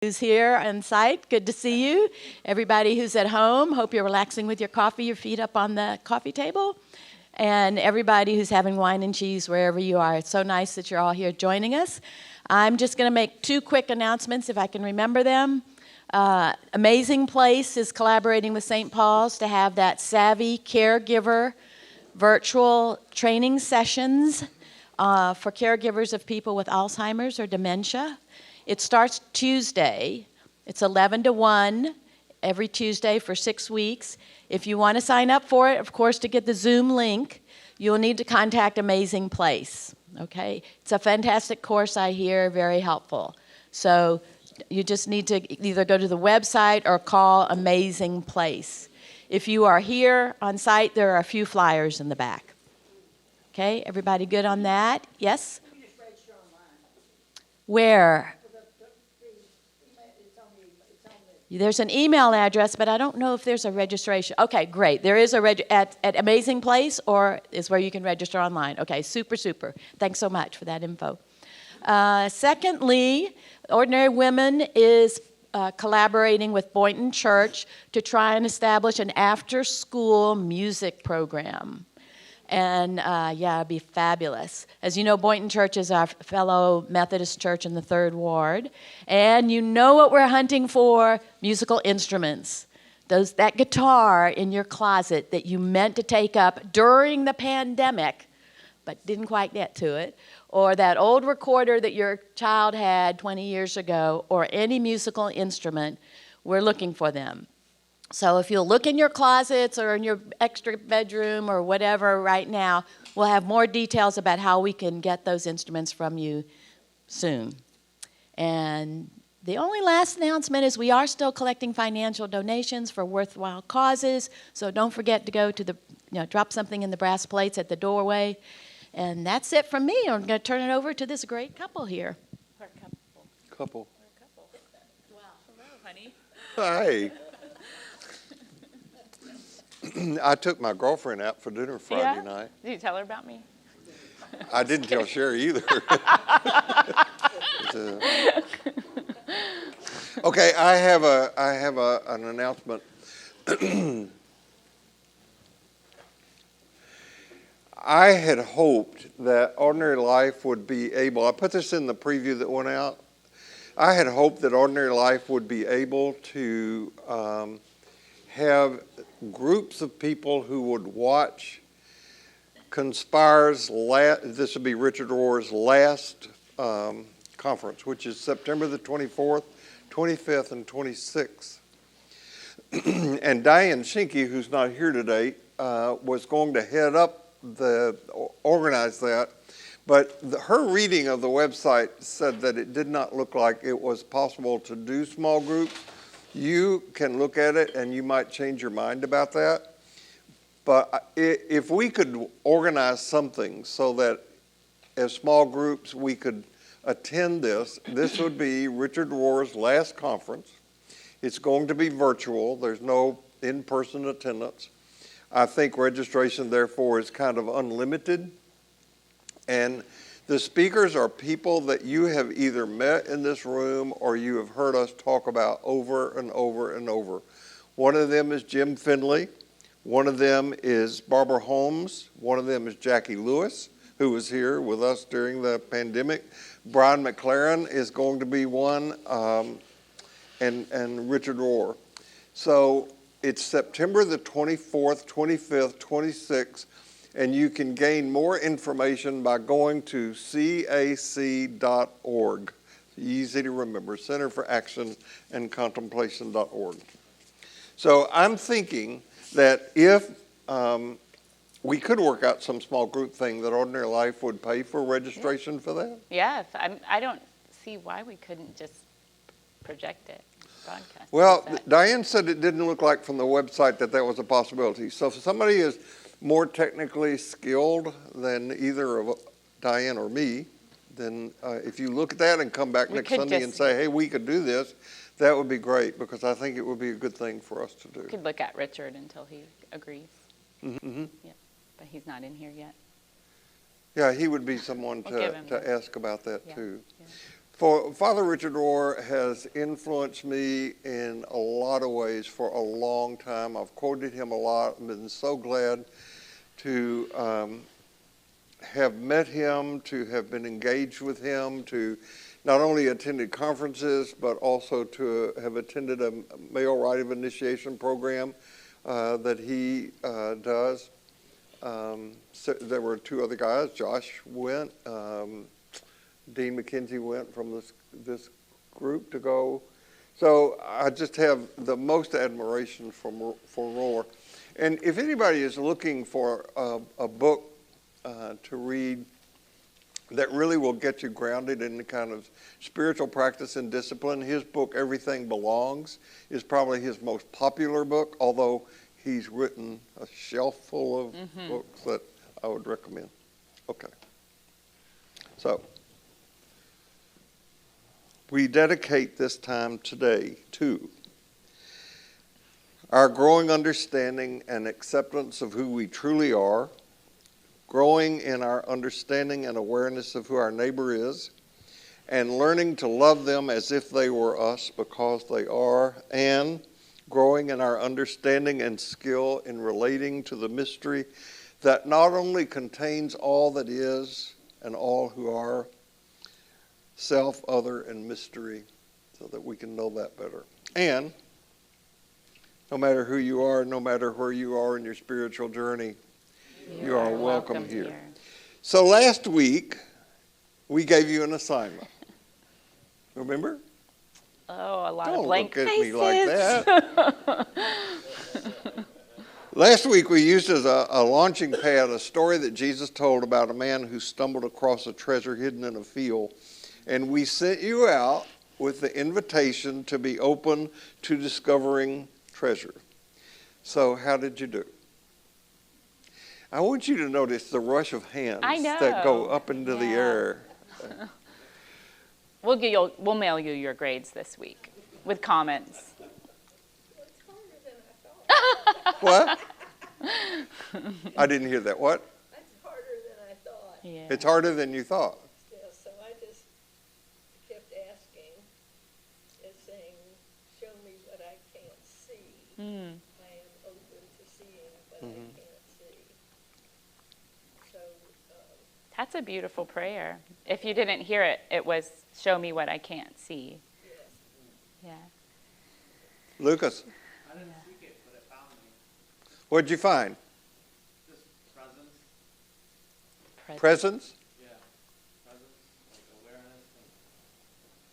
Who's here on site, good to see you. Everybody who's at home, hope you're relaxing with your coffee, your feet up on the coffee table. And everybody who's having wine and cheese wherever you are. It's so nice that you're all here joining us. I'm just going to make two quick announcements if I can remember them. Amazing Place is collaborating with St. Paul's to have that Savvy Caregiver virtual training sessions for caregivers of people with Alzheimer's or dementia. It starts Tuesday. It's 11 to 1 every Tuesday for 6 weeks. If you want to sign up for it, of course, to get the Zoom link, you'll need to contact Amazing Place, okay? It's a fantastic course, I hear, very helpful. So you just need to either go to the website or call Amazing Place. If you are here on site, there are a few flyers in the back. Okay, everybody good on that? Yes? Where? There's an email address, but I don't know if there's a registration. Okay, great. There is a at Amazing Place, or is where you can register online. Okay, super, super. Thanks so much for that info. Secondly, Ordinary Women is collaborating with Boynton Church to try and establish an after-school music program. And yeah, it'd be fabulous. As you know, Boynton Church is our fellow Methodist church in the 3rd Ward. And you know what we're hunting for? Musical instruments. That guitar in your closet that you meant to take up during the pandemic, but didn't quite get to it. Or that old recorder that your child had 20 years ago, or any musical instrument, we're looking for them. So if you'll look in your closets or in your extra bedroom or whatever right now, we'll have more details about how we can get those instruments from you soon. And the only last announcement is we are still collecting financial donations for worthwhile causes. So don't forget to go to drop something in the brass plates at the doorway. And that's it from me. I'm going to turn it over to this great couple here. Couple. Wow. Hello, honey. Hi. I took my girlfriend out for dinner Friday night. Did you tell her about me? I didn't tell Sherry either. Okay, I have an announcement. I had hoped that Ordinary Life would be able, I put this in the preview that went out, I had hoped that Ordinary Life would be able to have groups of people who would watch Conspire's this would be Richard Rohr's last conference, which is September the 24th, 25th, and 26th. And Diane Schinke, who's not here today, was going to organize that. But her reading of the website said that it did not look like it was possible to do small groups. You can look at it and you might change your mind about that. But if we could organize something so that as small groups we could attend this would be Richard Rohr's last conference. It's going to be virtual. There's no in-person attendance. I think registration, therefore, is kind of unlimited. And the speakers are people that you have either met in this room or you have heard us talk about over and over and over. One of them is Jim Findlay. One of them is Barbara Holmes. One of them is Jackie Lewis, who was here with us during the pandemic. Brian McLaren is going to be one, and Richard Rohr. So it's September the 24th, 25th, 26th, and you can gain more information by going to cac.org. Easy to remember, Center for Action and Contemplation.org. So I'm thinking that if we could work out some small group thing that Ordinary Life would pay for registration for that. Yes, I don't see why we couldn't just project it, broadcast. Well, Diane said it didn't look like from the website that was a possibility. So if somebody is more technically skilled than either of Diane or me, then if you look at that and come back next Sunday and say, hey, we could do this, that would be great, because I think it would be a good thing for us to do. We could look at Richard until he agrees. Mm-hmm. Yeah, but he's not in here yet. Yeah, he would be someone to ask about that too. For Father Richard Rohr has influenced me in a lot of ways for a long time. I've quoted him a lot. I've been so glad to have met him, to have been engaged with him, to not only attended conferences, but also to have attended a male rite of initiation program that he does. So there were two other guys. Josh went. Dean McKenzie went from this group to go. So I just have the most admiration for Rohr. And if anybody is looking for a book to read that really will get you grounded in the kind of spiritual practice and discipline, his book, Everything Belongs, is probably his most popular book, although he's written a shelf full of books that I would recommend. Okay. So we dedicate this time today to our growing understanding and acceptance of who we truly are, growing in our understanding and awareness of who our neighbor is, and learning to love them as if they were us because they are, and growing in our understanding and skill in relating to the mystery that not only contains all that is and all who are, self, other, and mystery, so that we can know that better. And no matter who you are, no matter where you are in your spiritual journey, you are welcome here. So last week, we gave you an assignment. Remember? Oh, a lot Don't of blank look at faces. me like that. Last week, we used as a launching pad a story that Jesus told about a man who stumbled across a treasure hidden in a field. And we sent you out with the invitation to be open to discovering treasure. So how did you do? I want you to notice the rush of hands that go up into the air. We'll mail you your grades this week with comments. It's harder than I thought. What? I didn't hear that. What? That's harder than I thought. Yeah. It's harder than you thought. Yeah, so I just kept asking and saying, show me what I can't see. I am open to seeing, but I can't see. So, That's a beautiful prayer. If you didn't hear it, it was, show me what I can't see. yes. Yeah. Lucas, I didn't seek it, but it found me. what'd you find? Just presence. Presence? Yeah. Presence, like awareness. And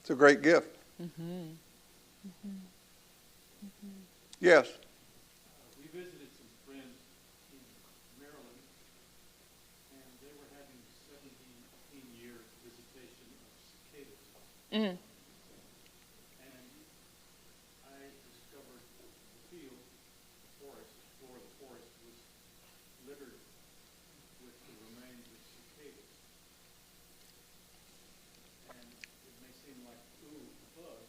It's a great gift. Yes. we visited some friends in Maryland, and they were having 17-year visitation of cicadas. Mm. And I discovered the field, the forest, the floor of the forest was littered with the remains of cicadas. And it may seem like, ooh, a bug,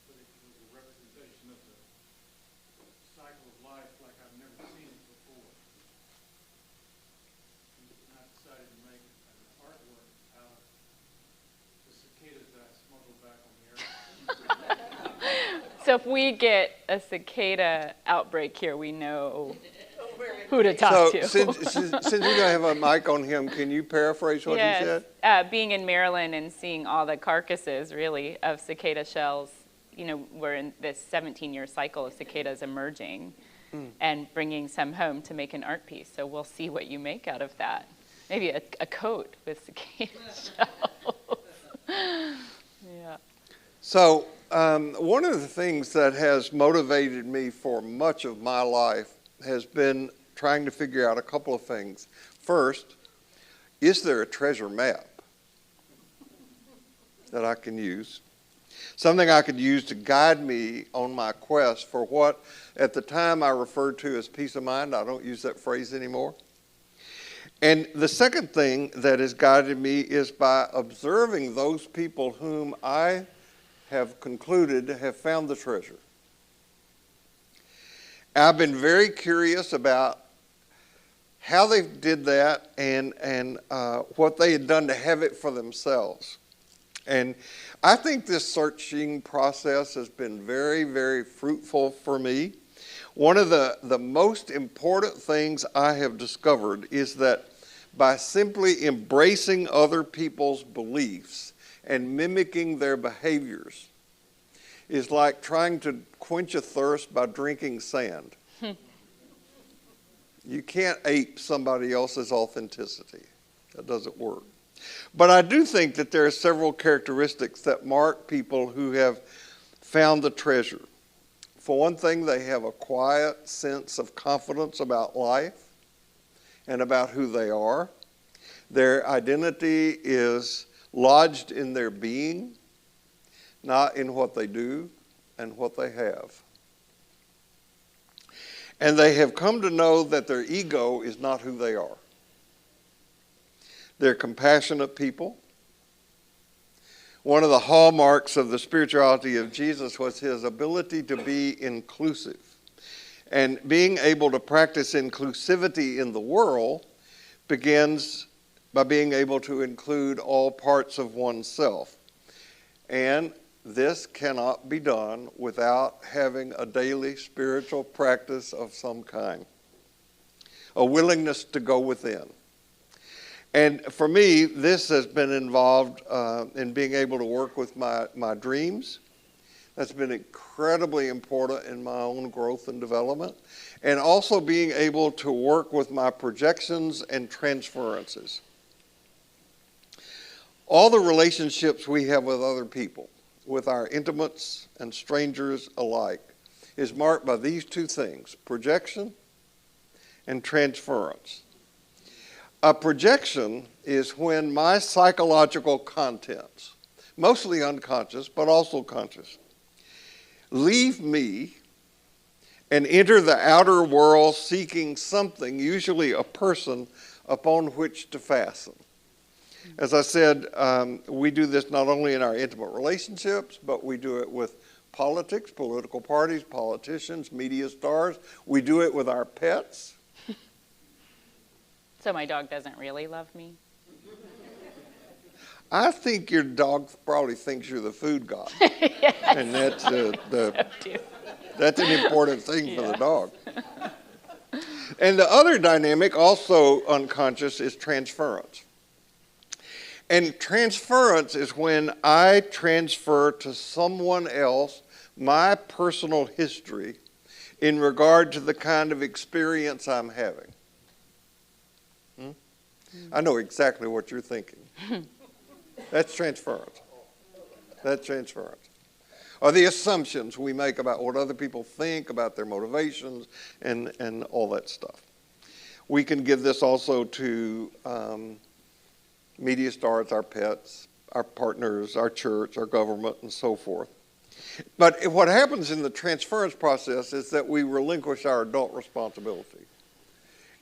but it was a representation of the cycle of life like I've never seen it before. And I decided to make an artwork out of the cicadas that I smuggled back on the airplane. So if we get a cicada outbreak here, we know who to talk So to. since we don't have a mic on him, can you paraphrase what he said? Being in Maryland and seeing all the carcasses, really, of cicada shells, we're in this 17-year cycle of cicadas emerging and bringing some home to make an art piece. So we'll see what you make out of that. Maybe a coat with cicada shells. Yeah. So one of the things that has motivated me for much of my life has been trying to figure out a couple of things. First, is there a treasure map that I can use? Something I could use to guide me on my quest for what at the time I referred to as peace of mind. I don't use that phrase anymore. And the second thing that has guided me is by observing those people whom I have concluded have found the treasure. I've been very curious about how they did that and what they had done to have it for themselves. And I think this searching process has been very, very fruitful for me. One of the most important things I have discovered is that by simply embracing other people's beliefs and mimicking their behaviors is like trying to quench a thirst by drinking sand. You can't ape somebody else's authenticity. That doesn't work. But I do think that there are several characteristics that mark people who have found the treasure. For one thing, they have a quiet sense of confidence about life and about who they are. Their identity is lodged in their being, not in what they do and what they have. And they have come to know that their ego is not who they are. They're compassionate people. One of the hallmarks of the spirituality of Jesus was his ability to be inclusive. And being able to practice inclusivity in the world begins by being able to include all parts of oneself. And this cannot be done without having a daily spiritual practice of some kind, a willingness to go within. And for me, this has been involved in being able to work with my dreams. That's been incredibly important in my own growth and development. And also being able to work with my projections and transferences. All the relationships we have with other people, with our intimates and strangers alike, is marked by these two things: projection and transference. A projection is when my psychological contents, mostly unconscious but also conscious, leave me and enter the outer world seeking something, usually a person, upon which to fasten. As I said, we do this not only in our intimate relationships, but we do it with politics, political parties, politicians, media stars. We do it with our pets. So my dog doesn't really love me? I think your dog probably thinks you're the food god. Yes. And that's an important thing for the dog. And the other dynamic, also unconscious, is transference. And transference is when I transfer to someone else my personal history in regard to the kind of experience I'm having. I know exactly what you're thinking. That's transference. That's transference. Or the assumptions we make about what other people think, about their motivations, and all that stuff. We can give this also to media stars, our pets, our partners, our church, our government, and so forth. But what happens in the transference process is that we relinquish our adult responsibility.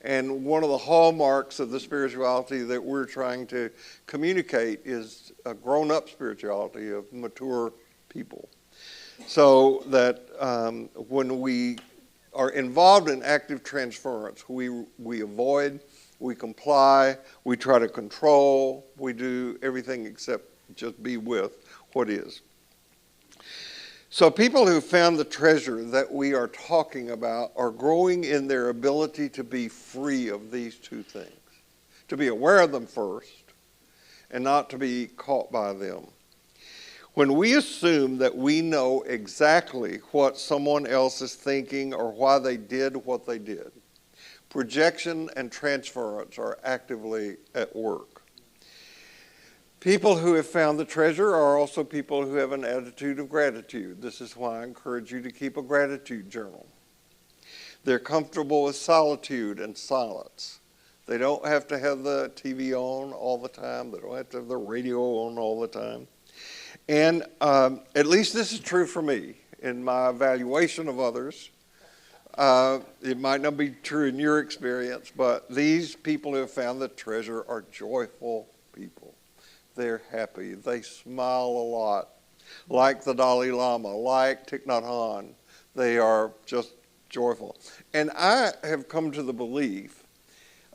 And one of the hallmarks of the spirituality that we're trying to communicate is a grown-up spirituality of mature people. So that when we are involved in active transference, we avoid, we comply, we try to control, we do everything except just be with what is. So people who found the treasure that we are talking about are growing in their ability to be free of these two things, to be aware of them first and not to be caught by them. When we assume that we know exactly what someone else is thinking or why they did what they did, projection and transference are actively at work. People who have found the treasure are also people who have an attitude of gratitude. This is why I encourage you to keep a gratitude journal. They're comfortable with solitude and silence. They don't have to have the TV on all the time. They don't have to have the radio on all the time. And at least this is true for me in my evaluation of others. It might not be true in your experience, but these people who have found the treasure are joyful people. They're happy. They smile a lot, like the Dalai Lama, like Thich Nhat Hanh. They are just joyful. And I have come to the belief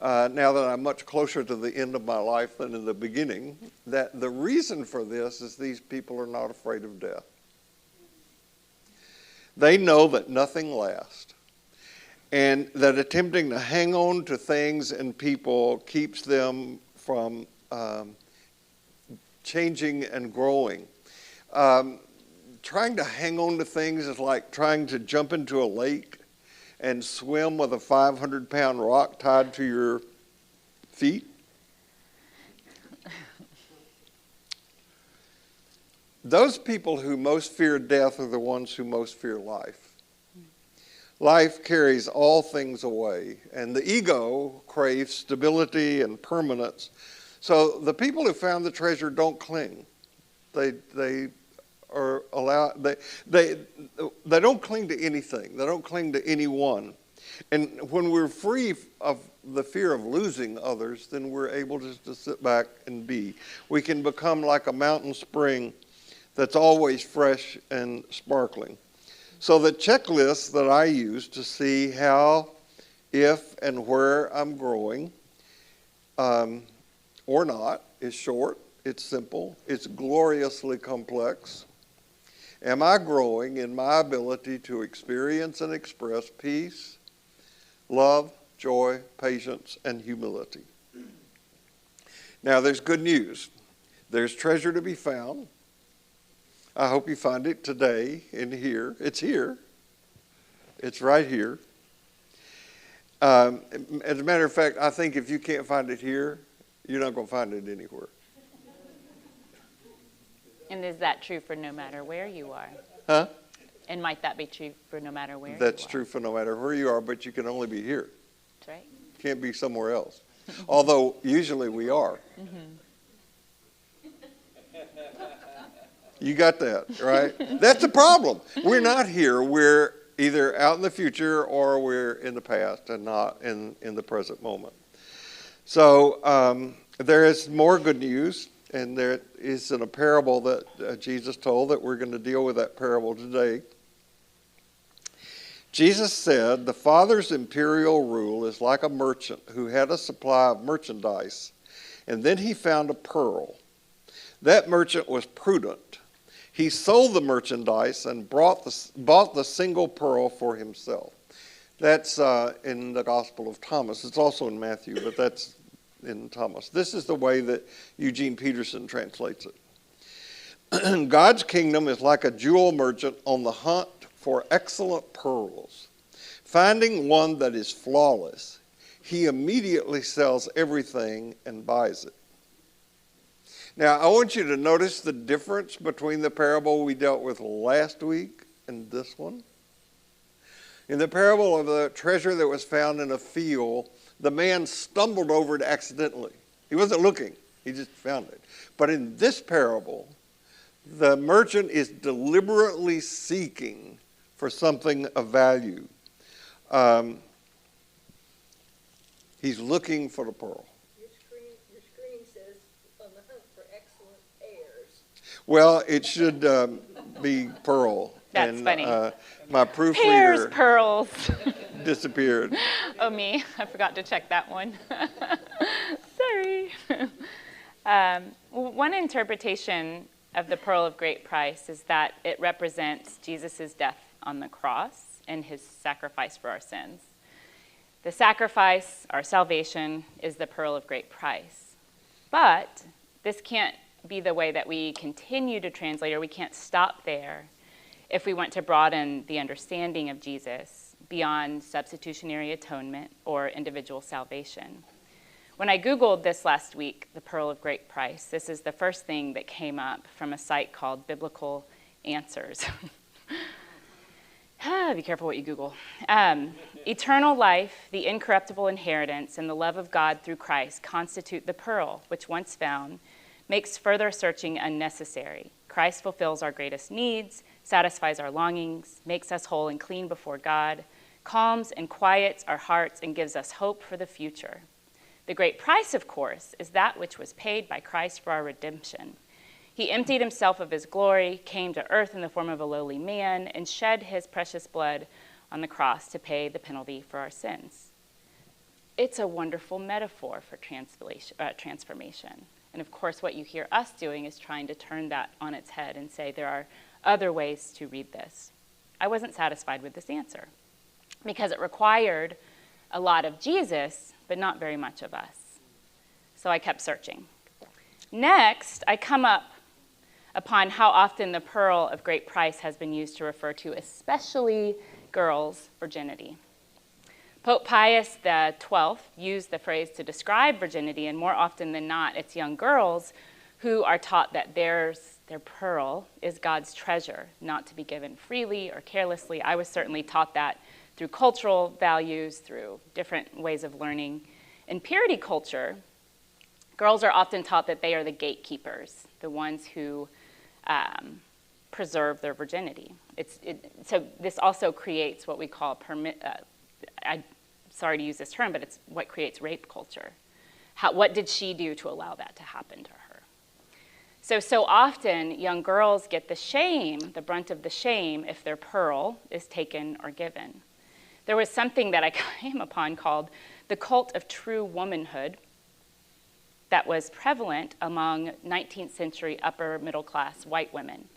now that I'm much closer to the end of my life than in the beginning, that the reason for this is these people are not afraid of death. They know that nothing lasts, and that attempting to hang on to things and people keeps them from changing and growing. Trying to hang on to things is like trying to jump into a lake and swim with a 500-pound rock tied to your feet. Those people who most fear death are the ones who most fear life. Life carries all things away, and the ego craves stability and permanence. So the people who found the treasure don't cling. They don't cling to anything. They don't cling to anyone. And when we're free of the fear of losing others, then we're able just to sit back and be. We can become like a mountain spring that's always fresh and sparkling. So the checklist that I use to see how, if, and where I'm growing, or not, is short, it's simple, it's gloriously complex. Am I growing in my ability to experience and express peace, love, joy, patience, and humility? Now, there's good news. There's treasure to be found. I hope you find it today in here. It's here. It's right here. As a matter of fact, I think if you can't find it here, you're not going to find it anywhere. And is that true for no matter where you are? Huh? And might that be true for no matter where That's you are? true for no matter where you are, but you can only be here. That's right. Can't be somewhere else. Although usually we are. You got that, right? That's the problem. We're not here. We're either out in the future or we're in the past and not in the present moment. So there is more good news, and there is in a parable that Jesus told that we're going to deal with that parable today. Jesus said, the Father's imperial rule is like a merchant who had a supply of merchandise, and then he found a pearl. That merchant was prudent. He sold the merchandise and bought the single pearl for himself. That's in the Gospel of Thomas. It's also in Matthew, but that's in Thomas. This is the way that Eugene Peterson translates it. God's kingdom is like a jewel merchant on the hunt for excellent pearls. Finding one that is flawless, he immediately sells everything and buys it. Now, I want you to notice the difference between the parable we dealt with last week and this one. In the parable of the treasure that was found in a field, the man stumbled over it accidentally. He wasn't looking. He just found it. But in this parable, the merchant is deliberately seeking for something of value. He's looking for the pearl. Your screen says on the hunt for excellent pears. Well, it should be pearl. That's funny. My Pears, proofreader pearls. disappeared. Oh, me. I forgot to check that one. Sorry. One interpretation of the pearl of great price is that it represents Jesus' death on the cross and his sacrifice for our sins. The sacrifice, our salvation, is the pearl of great price. But this can't be the way that we continue to translate, or we can't stop there if we want to broaden the understanding of Jesus beyond substitutionary atonement or individual salvation. When I Googled this last week, the pearl of great price, this is the first thing that came up from a site called Biblical Answers. Be careful what you Google. Eternal life, the incorruptible inheritance, and the love of God through Christ constitute the pearl, which once found, makes further searching unnecessary. Christ fulfills our greatest needs, satisfies our longings, makes us whole and clean before God, calms and quiets our hearts, and gives us hope for the future. The great price, of course, is that which was paid by Christ for our redemption. He emptied himself of his glory, came to earth in the form of a lowly man, and shed his precious blood on the cross to pay the penalty for our sins. it's a wonderful metaphor for transformation. And of course, what you hear us doing is trying to turn that on its head and say there are other ways to read this. I wasn't satisfied with this answer because it required a lot of Jesus, but not very much of us. So I kept searching. Next, I come up upon how often the pearl of great price has been used to refer to especially girls' virginity. Pope Pius XII used the phrase to describe virginity, and more often than not, it's young girls who are taught that their pearl is God's treasure, not to be given freely or carelessly. I was certainly taught that through cultural values, through different ways of learning. In purity culture, girls are often taught that they are the gatekeepers, the ones who preserve their virginity. So this also creates what we call I'm sorry to use this term, but it's what creates rape culture. What did she do to allow that to happen to her? So often young girls get the brunt of the shame, if their pearl is taken or given. There was something that I came upon called the cult of true womanhood that was prevalent among 19th century upper middle class white women.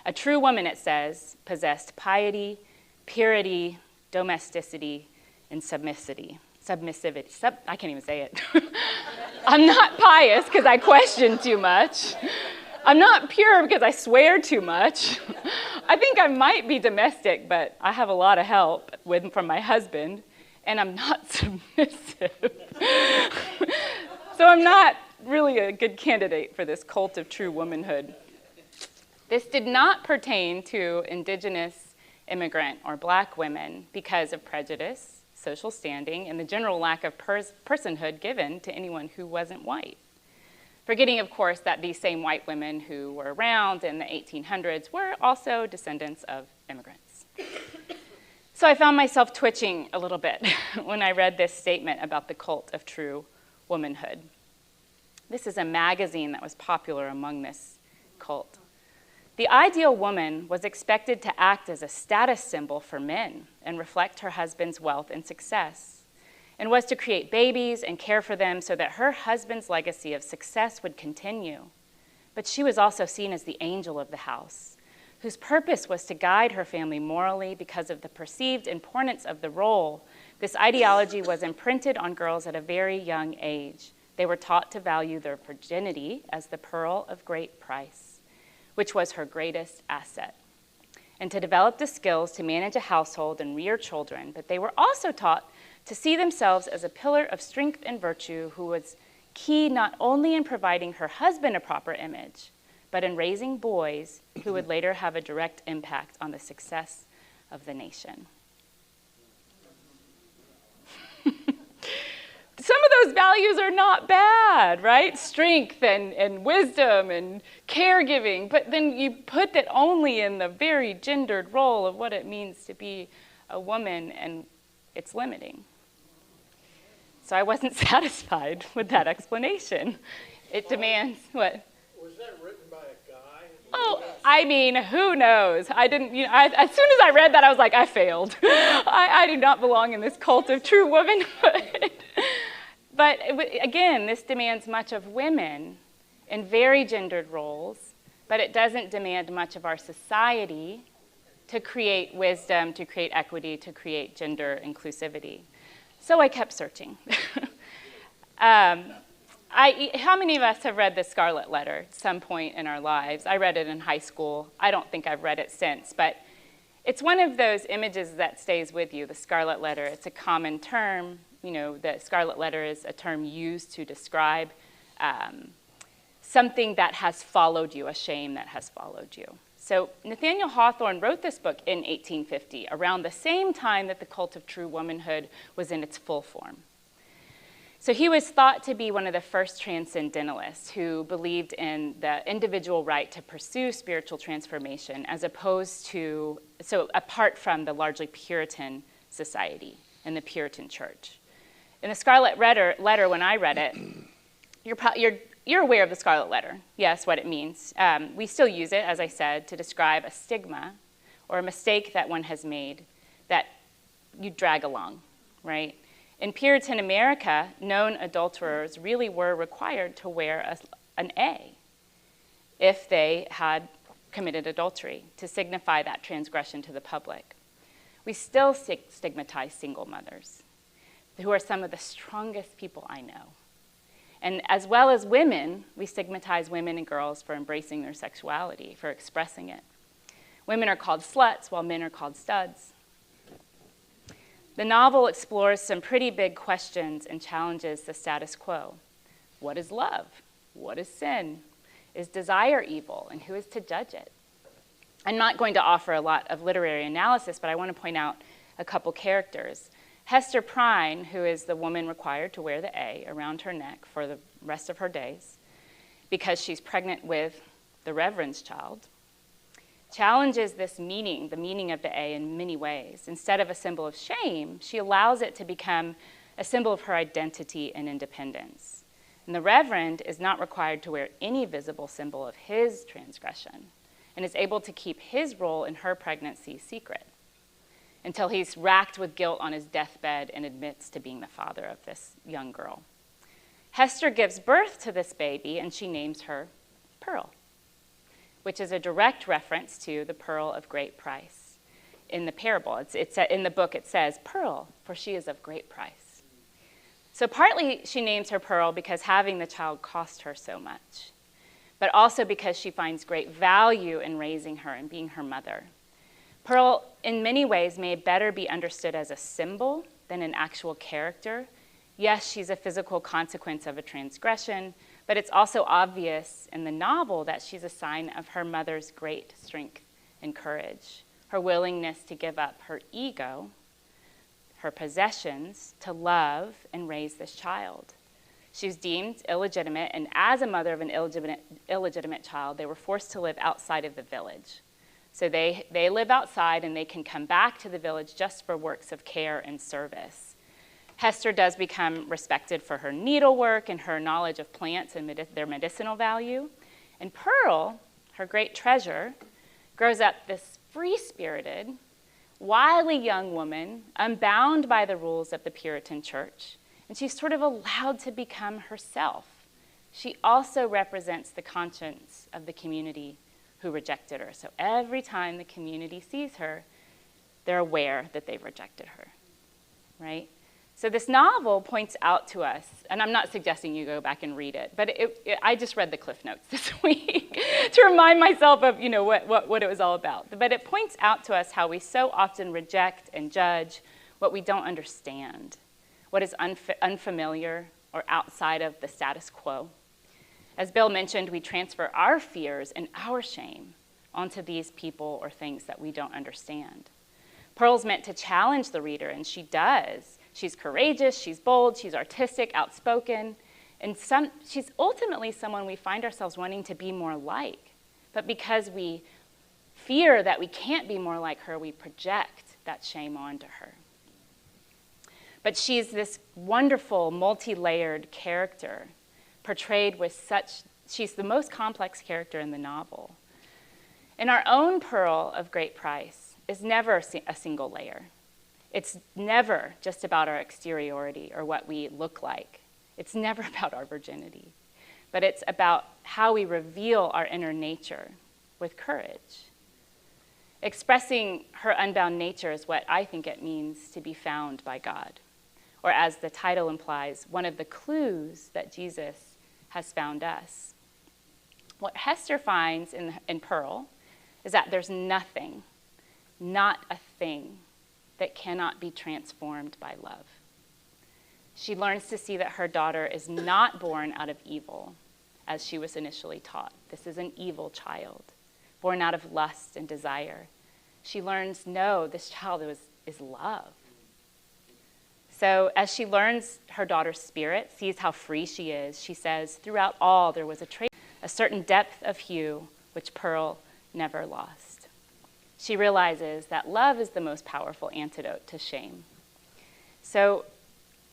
A true woman, it says, possessed piety, purity, domesticity, and submissivity. I can't even say it. I'm not pious because I question too much. I'm not pure because I swear too much. I think I might be domestic, but I have a lot of help from my husband, and I'm not submissive. So I'm not really a good candidate for this cult of true womanhood. This did not pertain to indigenous, immigrant, or black women because of prejudice, social standing, and the general lack of personhood given to anyone who wasn't white. Forgetting, of course, that these same white women who were around in the 1800s were also descendants of immigrants. So I found myself twitching a little bit when I read this statement about the cult of true womanhood. This is a magazine that was popular among this cult. The ideal woman was expected to act as a status symbol for men and reflect her husband's wealth and success, and was to create babies and care for them so that her husband's legacy of success would continue. But she was also seen as the angel of the house, whose purpose was to guide her family morally because of the perceived importance of the role. This ideology was imprinted on girls at a very young age. They were taught to value their virginity as the pearl of great price, which was her greatest asset, and to develop the skills to manage a household and rear children. But they were also taught to see themselves as a pillar of strength and virtue who was key not only in providing her husband a proper image, but in raising boys who would later have a direct impact on the success of the nation. Some of those values are not bad, right? Strength and wisdom and caregiving, but then you put that only in the very gendered role of what it means to be a woman, and it's limiting. So I wasn't satisfied with that explanation. It demands what? Was that written by a guy? Oh, I mean, who knows? I didn't, as soon as I read that, I was like, I failed. I do not belong in this cult of true womanhood. But again, this demands much of women in very gendered roles, but it doesn't demand much of our society to create wisdom, to create equity, to create gender inclusivity. So I kept searching. How many of us have read The Scarlet Letter at some point in our lives? I read it in high school. I don't think I've read it since, but it's one of those images that stays with you, the Scarlet Letter. It's a common term. The Scarlet Letter is a term used to describe something that has followed you, a shame that has followed you. So Nathaniel Hawthorne wrote this book in 1850, around the same time that the cult of true womanhood was in its full form. So he was thought to be one of the first transcendentalists who believed in the individual right to pursue spiritual transformation apart from the largely Puritan society and the Puritan church. In the Scarlet Letter, when I read it, you're aware of the Scarlet Letter, yes, what it means. We still use it, as I said, to describe a stigma or a mistake that one has made that you drag along, right? In Puritan America, known adulterers really were required to wear an A if they had committed adultery, to signify that transgression to the public. We still stigmatize single mothers, who are some of the strongest people I know. And as well as women, we stigmatize women and girls for embracing their sexuality, for expressing it. Women are called sluts, while men are called studs. The novel explores some pretty big questions and challenges the status quo. What is love? What is sin? Is desire evil, and who is to judge it? I'm not going to offer a lot of literary analysis, but I want to point out a couple characters. Hester Prynne, who is the woman required to wear the A around her neck for the rest of her days because she's pregnant with the Reverend's child, challenges this meaning, the meaning of the A, in many ways. Instead of a symbol of shame, she allows it to become a symbol of her identity and independence. And the Reverend is not required to wear any visible symbol of his transgression and is able to keep his role in her pregnancy secret until he's racked with guilt on his deathbed and admits to being the father of this young girl. Hester gives birth to this baby, and she names her Pearl, which is a direct reference to the pearl of great price. In the parable, in the book, it says, "Pearl, for she is of great price." So partly she names her Pearl because having the child cost her so much, but also because she finds great value in raising her and being her mother. Pearl, in many ways, may better be understood as a symbol than an actual character. Yes, she's a physical consequence of a transgression, but it's also obvious in the novel that she's a sign of her mother's great strength and courage, her willingness to give up her ego, her possessions, to love and raise this child. She was deemed illegitimate, and as a mother of an illegitimate child, they were forced to live outside of the village. So they live outside, and they can come back to the village just for works of care and service. Hester does become respected for her needlework and her knowledge of plants and their medicinal value. And Pearl, her great treasure, grows up this free-spirited, wily young woman, unbound by the rules of the Puritan church, and she's sort of allowed to become herself. She also represents the conscience of the community who rejected her. So every time the community sees her, they're aware that they've rejected her, right? So this novel points out to us, and I'm not suggesting you go back and read it, but I just read the Cliff Notes this week to remind myself of what it was all about. But it points out to us how we so often reject and judge what we don't understand, what is unfamiliar or outside of the status quo. As Bill mentioned, we transfer our fears and our shame onto these people or things that we don't understand. Pearl's meant to challenge the reader, and she does. She's courageous, she's bold, she's artistic, outspoken, and she's ultimately someone we find ourselves wanting to be more like. But because we fear that we can't be more like her, we project that shame onto her. But she's this wonderful, multi-layered character, portrayed with she's the most complex character in the novel. And our own Pearl of great price is never a single layer. It's never just about our exteriority or what we look like. It's never about our virginity. But it's about how we reveal our inner nature with courage. Expressing her unbound nature is what I think it means to be found by God. Or as the title implies, one of the clues that Jesus has found us. What Hester finds in Pearl is that there's nothing, not a thing, that cannot be transformed by love. She learns to see that her daughter is not born out of evil, as she was initially taught. This is an evil child, born out of lust and desire. She learns, no, this child is love. So as she learns her daughter's spirit, sees how free she is, she says, throughout all there was a certain depth of hue which Pearl never lost. She realizes that love is the most powerful antidote to shame. So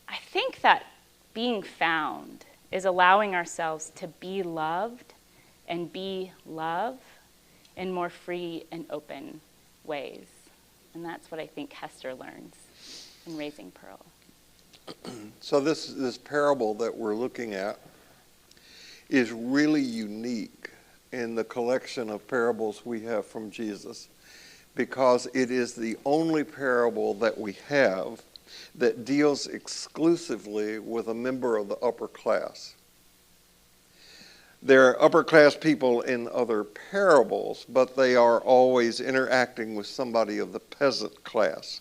I think that being found is allowing ourselves to be loved and be love in more free and open ways. And that's what I think Hester learns in raising Pearl. So this parable that we're looking at is really unique in the collection of parables we have from Jesus, because it is the only parable that we have that deals exclusively with a member of the upper class. There are upper class people in other parables, but they are always interacting with somebody of the peasant class.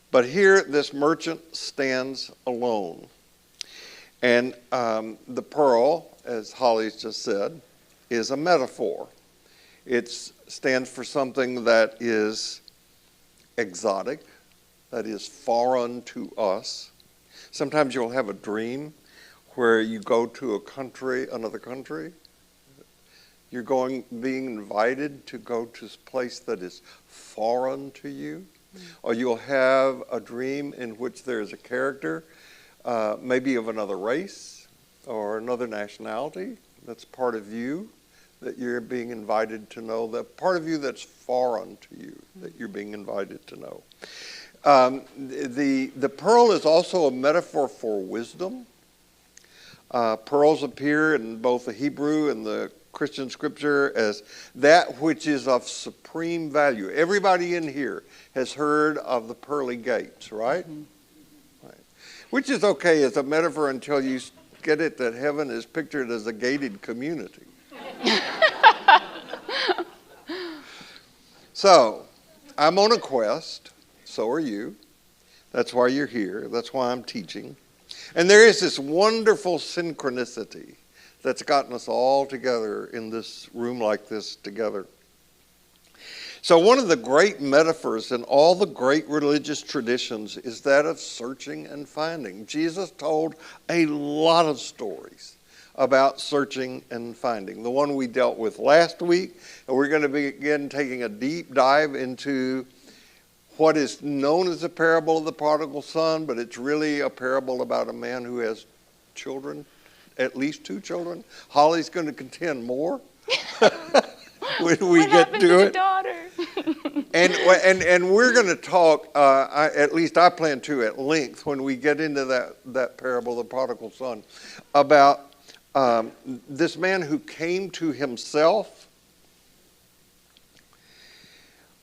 But here, this merchant stands alone. And the pearl, as Holly's just said, is a metaphor. It stands for something that is exotic, that is foreign to us. Sometimes you'll have a dream where you go to a country, another country. You're being invited to go to a place that is foreign to you. Or you'll have a dream in which there's a character, maybe of another race or another nationality that's part of you, that you're being invited to know, that part of you that's foreign to you, that you're being invited to know. The pearl is also a metaphor for wisdom. Pearls appear in both the Hebrew and the Christian scripture as that which is of supreme value. Everybody in here has heard of the pearly gates, right? Right. Which is okay as a metaphor until you get it that heaven is pictured as a gated community. So, I'm on a quest. So are you. That's why you're here. That's why I'm teaching. And there is this wonderful synchronicity that's gotten us all together in this room like this together. So one of the great metaphors in all the great religious traditions is that of searching and finding. Jesus told a lot of stories about searching and finding. The one we dealt with last week, and we're going to begin taking a deep dive into what is known as the parable of the prodigal son, but it's really a parable about a man who has children, at least 2 children. Holly's going to contend more when we get to it. Daughter? And we're going to talk, at least I plan to, at length when we get into that parable of the prodigal son, about this man who came to himself.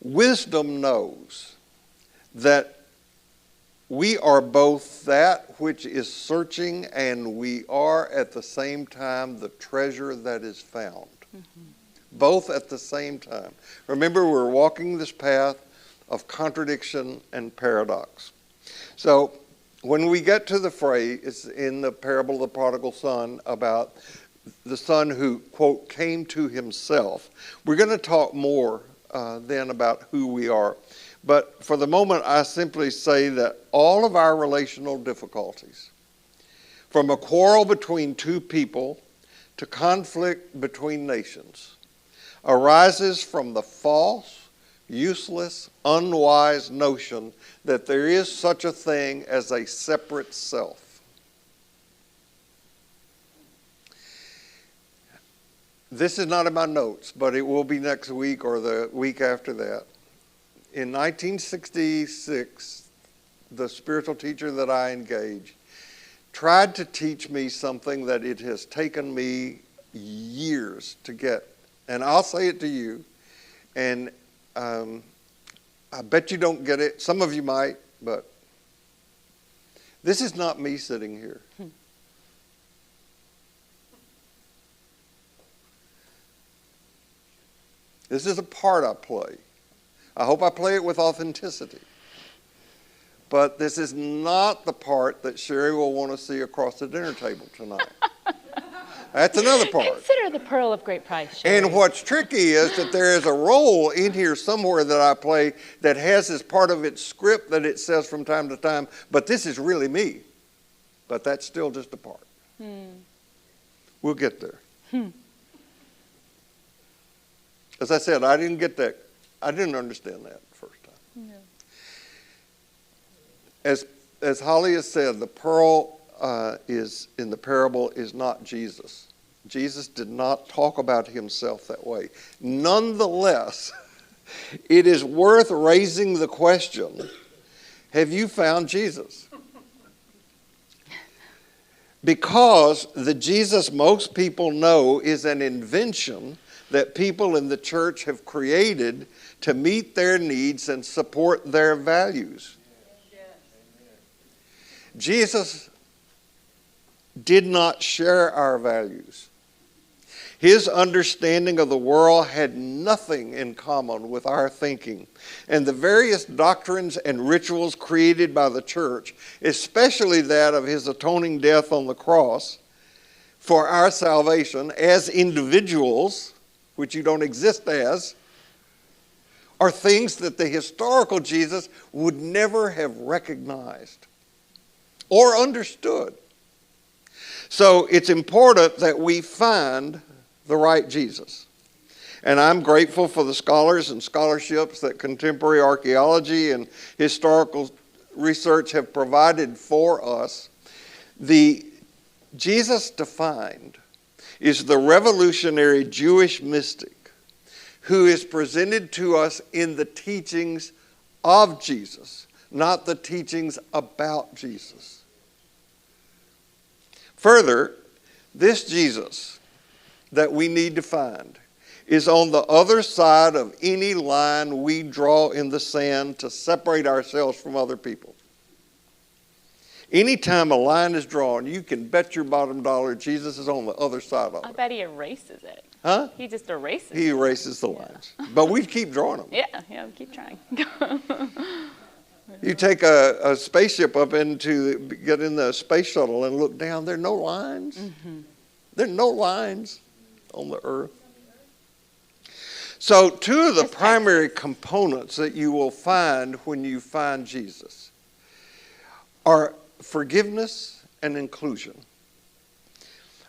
Wisdom knows that we are both that which is searching, and we are at the same time the treasure that is found. Mm-hmm. Both at the same time. Remember, we're walking this path of contradiction and paradox. So when we get to the phrase in the parable of the prodigal son about the son who, quote, came to himself, we're going to talk more then about who we are. But for the moment, I simply say that all of our relational difficulties, from a quarrel between 2 people to conflict between nations, arises from the false, useless, unwise notion that there is such a thing as a separate self. This is not in my notes, but it will be next week or the week after that. In 1966, the spiritual teacher that I engaged tried to teach me something that it has taken me years to get. And I'll say it to you, and I bet you don't get it. Some of you might, but this is not me sitting here. This is a part I play. I hope I play it with authenticity. But this is not the part that Sherry will want to see across the dinner table tonight. That's another part. Consider the pearl of great price, Sherry. And what's tricky is that there is a role in here somewhere that I play that has as part of its script that it says from time to time, but this is really me. But that's still just a part. We'll get there. As I said, I didn't get that. I didn't understand that the first time. No. As Holly has said, the pearl is in the parable is not Jesus. Jesus did not talk about himself that way. Nonetheless, it is worth raising the question, have you found Jesus? Because the Jesus most people know is an invention that people in the church have created to meet their needs and support their values. Jesus did not share our values. His understanding of the world had nothing in common with our thinking. And the various doctrines and rituals created by the church, especially that of his atoning death on the cross for our salvation as individuals, which you don't exist as, are things that the historical Jesus would never have recognized or understood. So it's important that we find the right Jesus. And I'm grateful for the scholars and scholarships that contemporary archaeology and historical research have provided for us. The Jesus defined is the revolutionary Jewish mystic who is presented to us in the teachings of Jesus, not the teachings about Jesus. Further, this Jesus that we need to find is on the other side of any line we draw in the sand to separate ourselves from other people. Anytime a line is drawn, you can bet your bottom dollar Jesus is on the other side of I it. bet he erases it. Huh? He just erases He it. erases the lines. But we keep drawing them. Yeah, keep trying. You take a spaceship up get in the space shuttle and look down, there are no lines. Mm-hmm. There are no lines on the earth. So two of the primary components that you will find when you find Jesus are forgiveness and inclusion.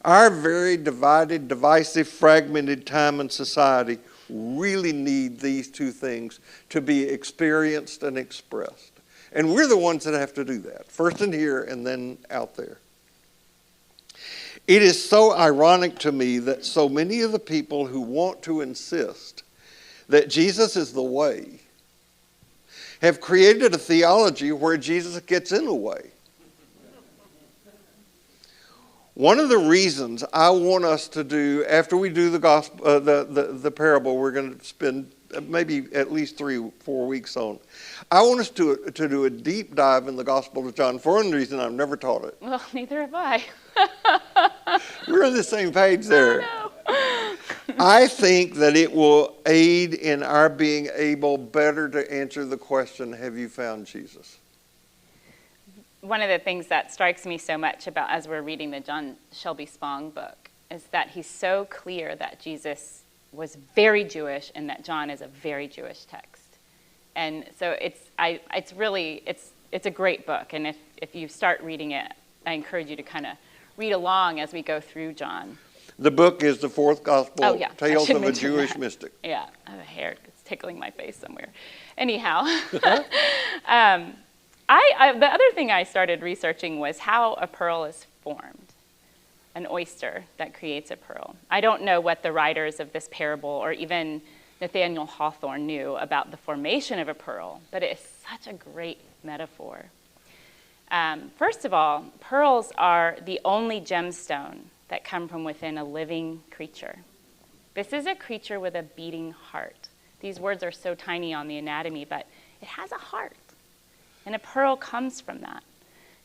Our very divided, divisive, fragmented time and society really need these two things to be experienced and expressed. And we're the ones that have to do that, first in here and then out there. It is so ironic to me that so many of the people who want to insist that Jesus is the way have created a theology where Jesus gets in the way. One of the reasons I want us to do, after we do the gospel, the parable, we're going to spend maybe at least 3-4 weeks on. I want us to do a deep dive in the Gospel of John for one reason I've never taught it. Well, neither have I. We're on the same page there. Oh, I think that it will aid in our being able better to answer the question, have you found Jesus? One of the things that strikes me so much about as we're reading the John Shelby Spong book is that he's so clear that Jesus was very Jewish and that John is a very Jewish text. And so it's a great book. And if you start reading it, I encourage you to kind of read along as we go through John. The book is the fourth gospel, Oh, yeah. I Tales should of a mention Jewish that. Mystic. Yeah, I have a hair. It's tickling my face somewhere. Anyhow, the other thing I started researching was how a pearl is formed, an oyster that creates a pearl. I don't know what the writers of this parable or even Nathaniel Hawthorne knew about the formation of a pearl, but it is such a great metaphor. First of all, pearls are the only gemstone that come from within a living creature. This is a creature with a beating heart. These words are so tiny on the anatomy, but it has a heart. And a pearl comes from that.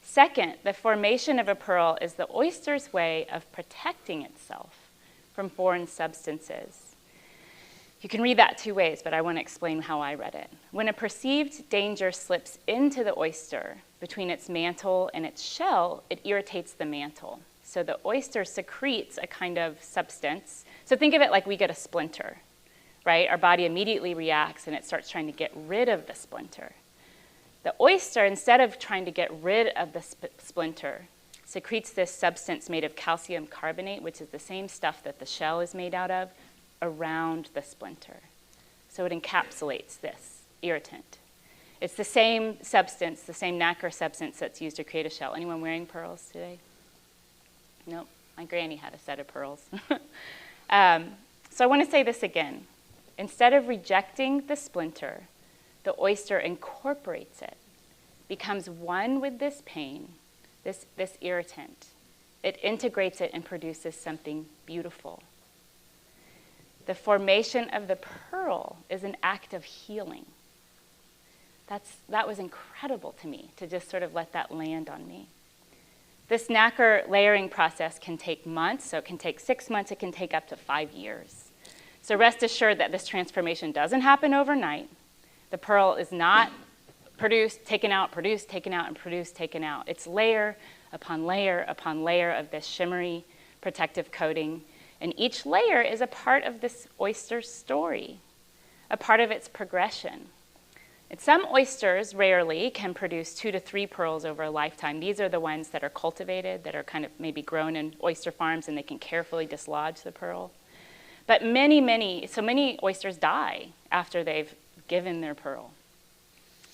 Second, the formation of a pearl is the oyster's way of protecting itself from foreign substances. You can read that two ways, but I want to explain how I read it. When a perceived danger slips into the oyster between its mantle and its shell, it irritates the mantle. So the oyster secretes a kind of substance. So think of it like we get a splinter, right? Our body immediately reacts and it starts trying to get rid of the splinter. The oyster, instead of trying to get rid of the splinter, secretes this substance made of calcium carbonate, which is the same stuff that the shell is made out of, around the splinter. So it encapsulates this irritant. It's the same substance, the same nacre substance that's used to create a shell. Anyone wearing pearls today? Nope. My granny had a set of pearls. So I want to say this again. Instead of rejecting the splinter, the oyster incorporates it, becomes one with this pain, this irritant, It integrates it and produces something beautiful. The formation of the pearl is an act of healing. That was incredible to me, to just sort of let that land on me. This nacre layering process can take months, so it can take 6 months, it can take up to 5 years. So rest assured that this transformation doesn't happen overnight. The pearl is not produced, taken out, produced, taken out, and produced, taken out. It's layer upon layer upon layer of this shimmery protective coating. And each layer is a part of this oyster's story, a part of its progression. And some oysters, rarely, can produce 2 to 3 pearls over a lifetime. These are the ones that are cultivated, that are kind of maybe grown in oyster farms, and they can carefully dislodge the pearl. But many oysters die after they've given their pearl.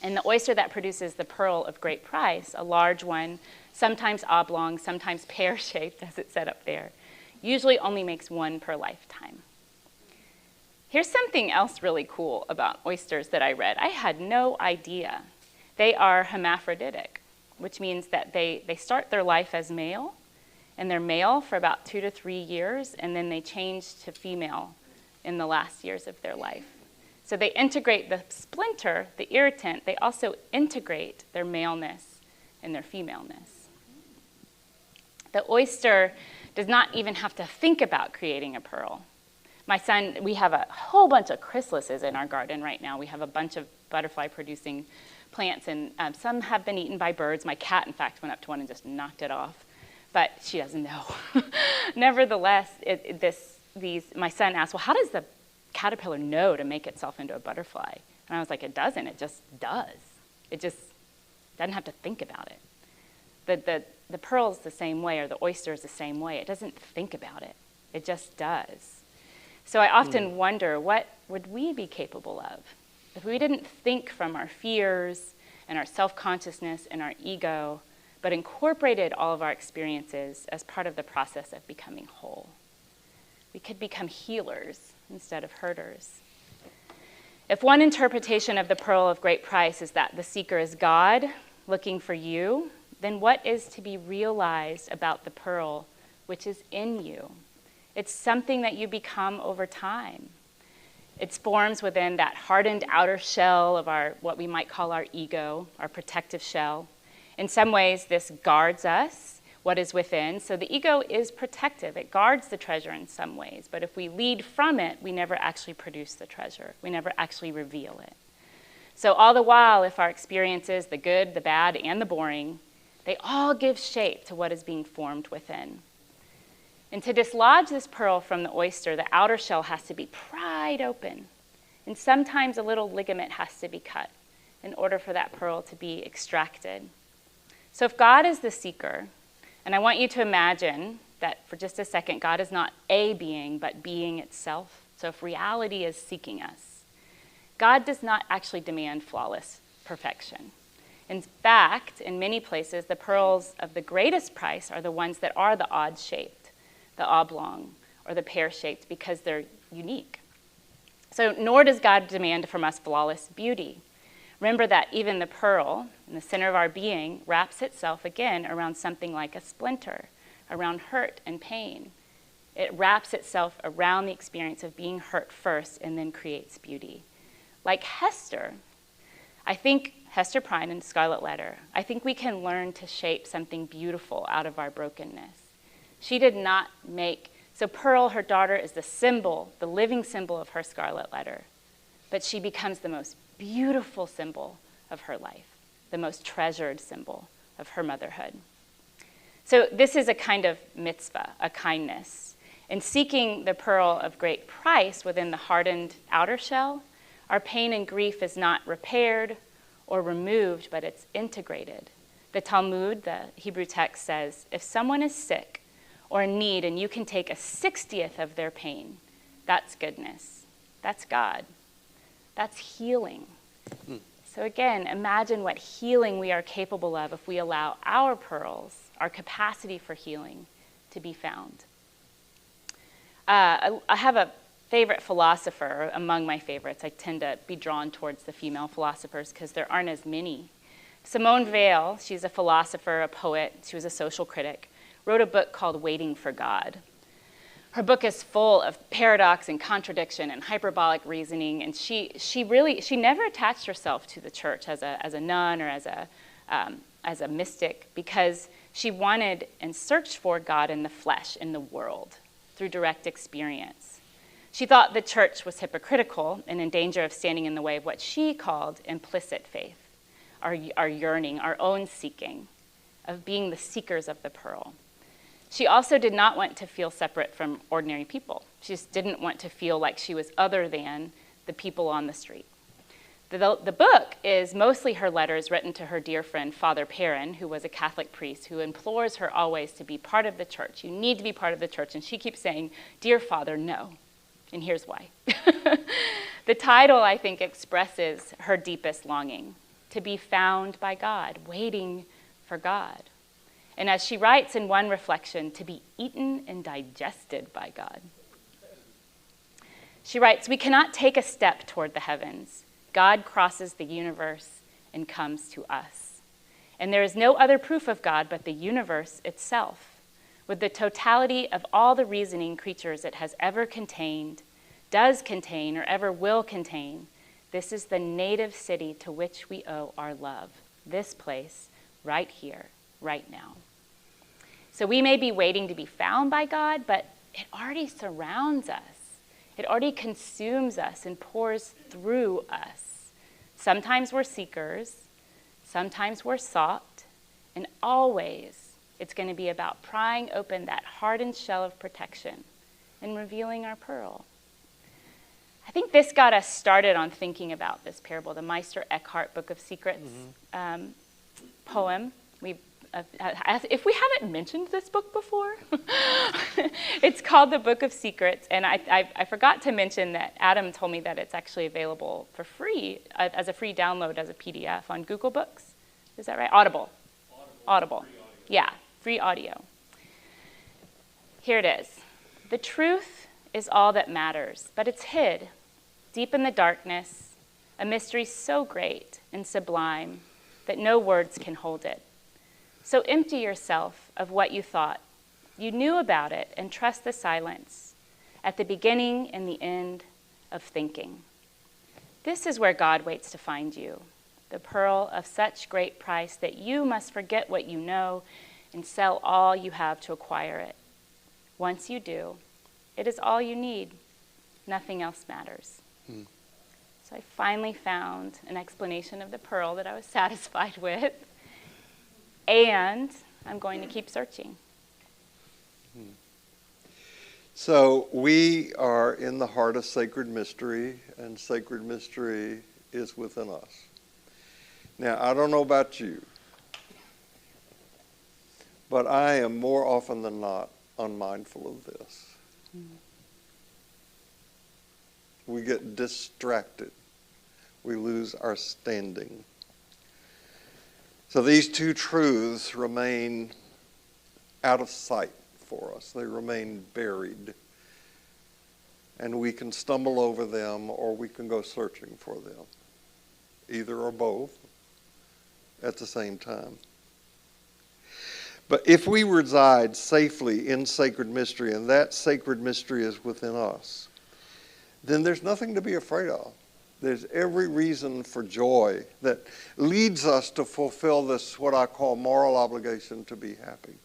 And the oyster that produces the pearl of great price, a large one, sometimes oblong, sometimes pear-shaped, as it's set up there, usually only makes 1 per lifetime. Here's something else really cool about oysters that I read. I had no idea. They are hermaphroditic, which means that they start their life as male, and they're male for about 2 to 3 years, and then they change to female in the last years of their life. So they integrate the splinter, the irritant, they also integrate their maleness and their femaleness. The oyster does not even have to think about creating a pearl. My son, we have a whole bunch of chrysalises in our garden right now. We have a bunch of butterfly-producing plants, and some have been eaten by birds. My cat, in fact, went up to one and just knocked it off, but she doesn't know. Nevertheless, my son asked, well, how does the caterpillar know to make itself into a butterfly? And I was like, it doesn't. It just does. It just doesn't have to think about it. The pearl is the same way, or the oyster is the same way. It doesn't think about it. It just does. So I often wonder, what would we be capable of if we didn't think from our fears and our self-consciousness and our ego, but incorporated all of our experiences as part of the process of becoming whole? We could become healers instead of hurters. If one interpretation of the pearl of great price is that the seeker is God looking for you, then what is to be realized about the pearl which is in you? It's something that you become over time. It forms within that hardened outer shell of what we might call our ego, our protective shell. In some ways, this guards us, what is within. So the ego is protective. It guards the treasure in some ways. But if we lead from it, we never actually produce the treasure. We never actually reveal it. So all the while, if our experiences, the good, the bad, and the boring, they all give shape to what is being formed within. And to dislodge this pearl from the oyster, the outer shell has to be pried open. And sometimes a little ligament has to be cut in order for that pearl to be extracted. So if God is the seeker, and I want you to imagine that for just a second, God is not a being, but being itself. So if reality is seeking us, God does not actually demand flawless perfection. In fact, in many places, the pearls of the greatest price are the ones that are the odd-shaped, the oblong, or the pear-shaped, because they're unique. So nor does God demand from us flawless beauty. Remember that even the pearl in the center of our being wraps itself again around something like a splinter, around hurt and pain. It wraps itself around the experience of being hurt first and then creates beauty. Like Hester, I think Hester Prynne in Scarlet Letter, I think we can learn to shape something beautiful out of our brokenness. She did not so Pearl, her daughter, is the symbol, the living symbol of her Scarlet Letter. But she becomes the most beautiful symbol of her life, the most treasured symbol of her motherhood. So this is a kind of mitzvah, a kindness. In seeking the pearl of great price within the hardened outer shell, our pain and grief is not repaired or removed, but it's integrated. The Talmud, the Hebrew text, says, if someone is sick or in need and you can take a 60th of their pain, that's goodness. That's God. That's healing. So again, imagine what healing we are capable of if we allow our pearls, our capacity for healing, to be found. I have a favorite philosopher among my favorites. I tend to be drawn towards the female philosophers because there aren't as many. Simone Weil, she's a philosopher, a poet, she was a social critic, wrote a book called Waiting for God. Her book is full of paradox and contradiction and hyperbolic reasoning, and she never attached herself to the church as a nun or as a mystic, because she wanted and searched for God in the flesh, in the world, through direct experience. She thought the church was hypocritical and in danger of standing in the way of what she called implicit faith, our yearning, our own seeking, of being the seekers of the pearl. She also did not want to feel separate from ordinary people. She just didn't want to feel like she was other than the people on the street. The book is mostly her letters written to her dear friend, Father Perrin, who was a Catholic priest who implores her always to be part of the church. You need to be part of the church. And she keeps saying, "Dear Father, no." And here's why. The title, I think, expresses her deepest longing, to be found by God, waiting for God. And as she writes in one reflection, to be eaten and digested by God. She writes, "We cannot take a step toward the heavens. God crosses the universe and comes to us. And there is no other proof of God but the universe itself, with the totality of all the reasoning creatures it has ever contained, does contain, or ever will contain. This is the native city to which we owe our love. This place, right here, right now." So we may be waiting to be found by God, but it already surrounds us. It already consumes us and pours through us. Sometimes we're seekers, sometimes we're sought, and always it's going to be about prying open that hardened shell of protection and revealing our pearl. I think this got us started on thinking about this parable, the Meister Eckhart Book of Secrets poem. If we haven't mentioned this book before, it's called the Book of Secrets, and I forgot to mention that Adam told me that it's actually available for free, as a free download as a PDF on Google Books. Is that right? Audible. Audible. Yeah, free audio. Here it is. "The truth is all that matters, but it's hid deep in the darkness, a mystery so great and sublime that no words can hold it. So empty yourself of what you thought you knew about it, and trust the silence at the beginning and the end of thinking. This is where God waits to find you, the pearl of such great price that you must forget what you know and sell all you have to acquire it. Once you do, it is all you need. Nothing else matters." So I finally found an explanation of the pearl that I was satisfied with. And I'm going to keep searching. So we are in the heart of sacred mystery, and sacred mystery is within us. Now, I don't know about you, but I am more often than not unmindful of this. We get distracted. We lose our standing. So these two truths remain out of sight for us. They remain buried. And we can stumble over them, or we can go searching for them. Either or both at the same time. But if we reside safely in sacred mystery, and that sacred mystery is within us, then there's nothing to be afraid of. There's every reason for joy that leads us to fulfill this, what I call moral obligation to be happy.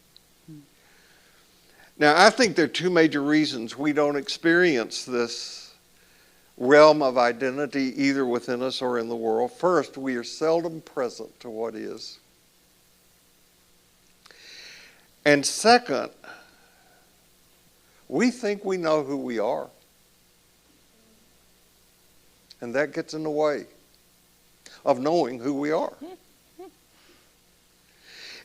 Now, I think there are two major reasons we don't experience this realm of identity either within us or in the world. First, we are seldom present to what is. And second, we think we know who we are. And that gets in the way of knowing who we are.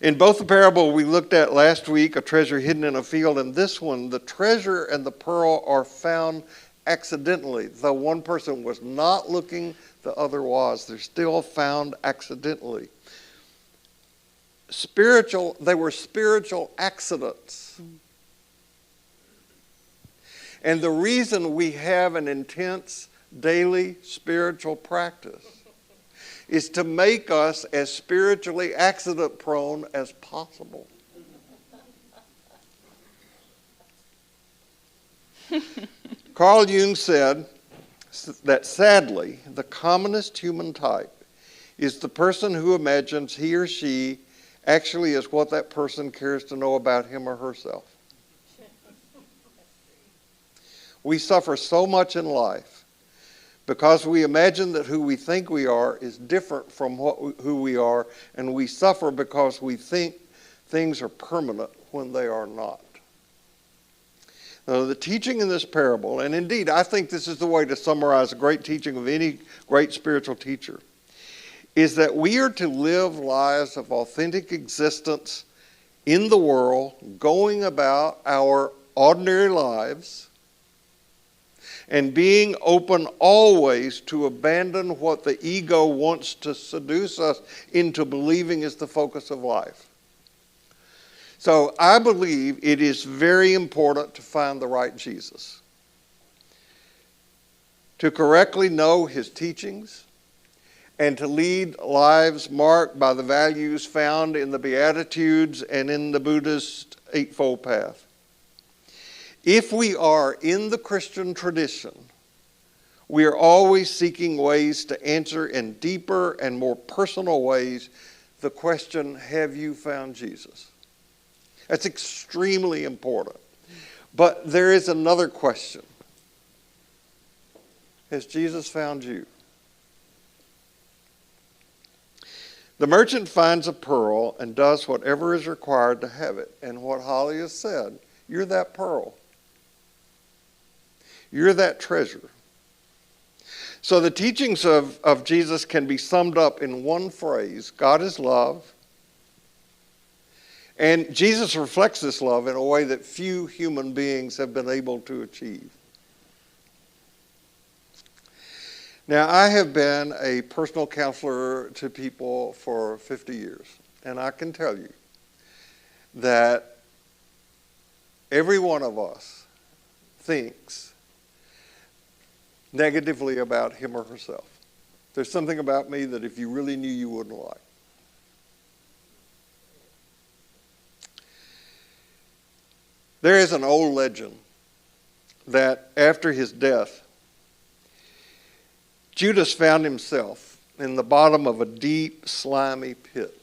In both the parable we looked at last week, a treasure hidden in a field, and this one, the treasure and the pearl are found accidentally. Though one person was not looking, the other was. They're still found accidentally. They were spiritual accidents. And the reason we have an intense daily spiritual practice is to make us as spiritually accident prone as possible. Carl Jung said that sadly, the commonest human type is the person who imagines he or she actually is what that person cares to know about him or herself. We suffer so much in life because we imagine that who we think we are is different from who we are, and we suffer because we think things are permanent when they are not. Now, the teaching in this parable, and indeed I think this is the way to summarize a great teaching of any great spiritual teacher, is that we are to live lives of authentic existence in the world, going about our ordinary lives, and being open always to abandon what the ego wants to seduce us into believing is the focus of life. So I believe it is very important to find the right Jesus, to correctly know his teachings, and to lead lives marked by the values found in the Beatitudes and in the Buddhist Eightfold Path. If we are in the Christian tradition, we are always seeking ways to answer in deeper and more personal ways the question, have you found Jesus? That's extremely important. But there is another question. Has Jesus found you? The merchant finds a pearl and does whatever is required to have it. And what Holly has said, you're that pearl. You're that treasure. So the teachings of Jesus can be summed up in one phrase: God is love. And Jesus reflects this love in a way that few human beings have been able to achieve. Now, I have been a personal counselor to people for 50 years, and I can tell you that every one of us thinks negatively about him or herself. There's something about me that if you really knew, you wouldn't like. There is an old legend that after his death, Judas found himself in the bottom of a deep, slimy pit.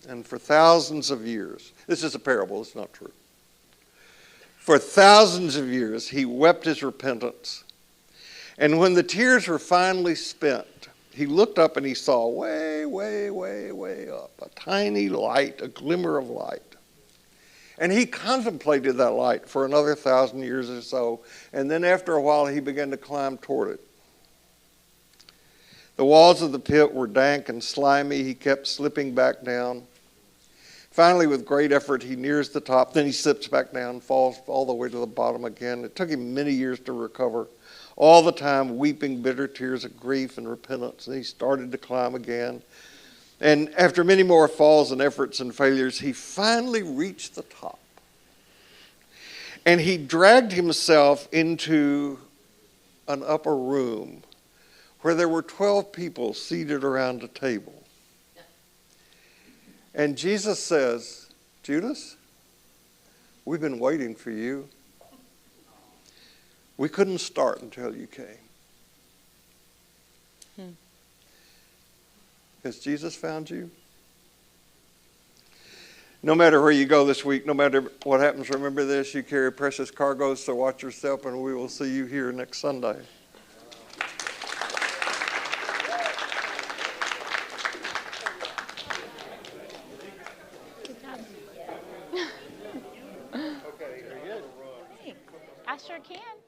And for thousands of years, this is a parable, it's not true. For thousands of years, he wept his repentance. And when the tears were finally spent, he looked up and he saw way, way, way, way up a tiny light, a glimmer of light. And he contemplated that light for another 1,000 years or so. And then after a while, he began to climb toward it. The walls of the pit were dank and slimy. He kept slipping back down. Finally, with great effort, he nears the top. Then he slips back down, falls all the way to the bottom again. It took him many years to recover, all the time weeping bitter tears of grief and repentance. And he started to climb again. And after many more falls and efforts and failures, he finally reached the top. And he dragged himself into an upper room where there were 12 people seated around a table. And Jesus says, Judas, we've been waiting for you. We couldn't start until you came. Has Jesus found you? No matter where you go this week, no matter what happens, remember this: you carry precious cargoes, so watch yourself, and we will see you here next Sunday. I sure can.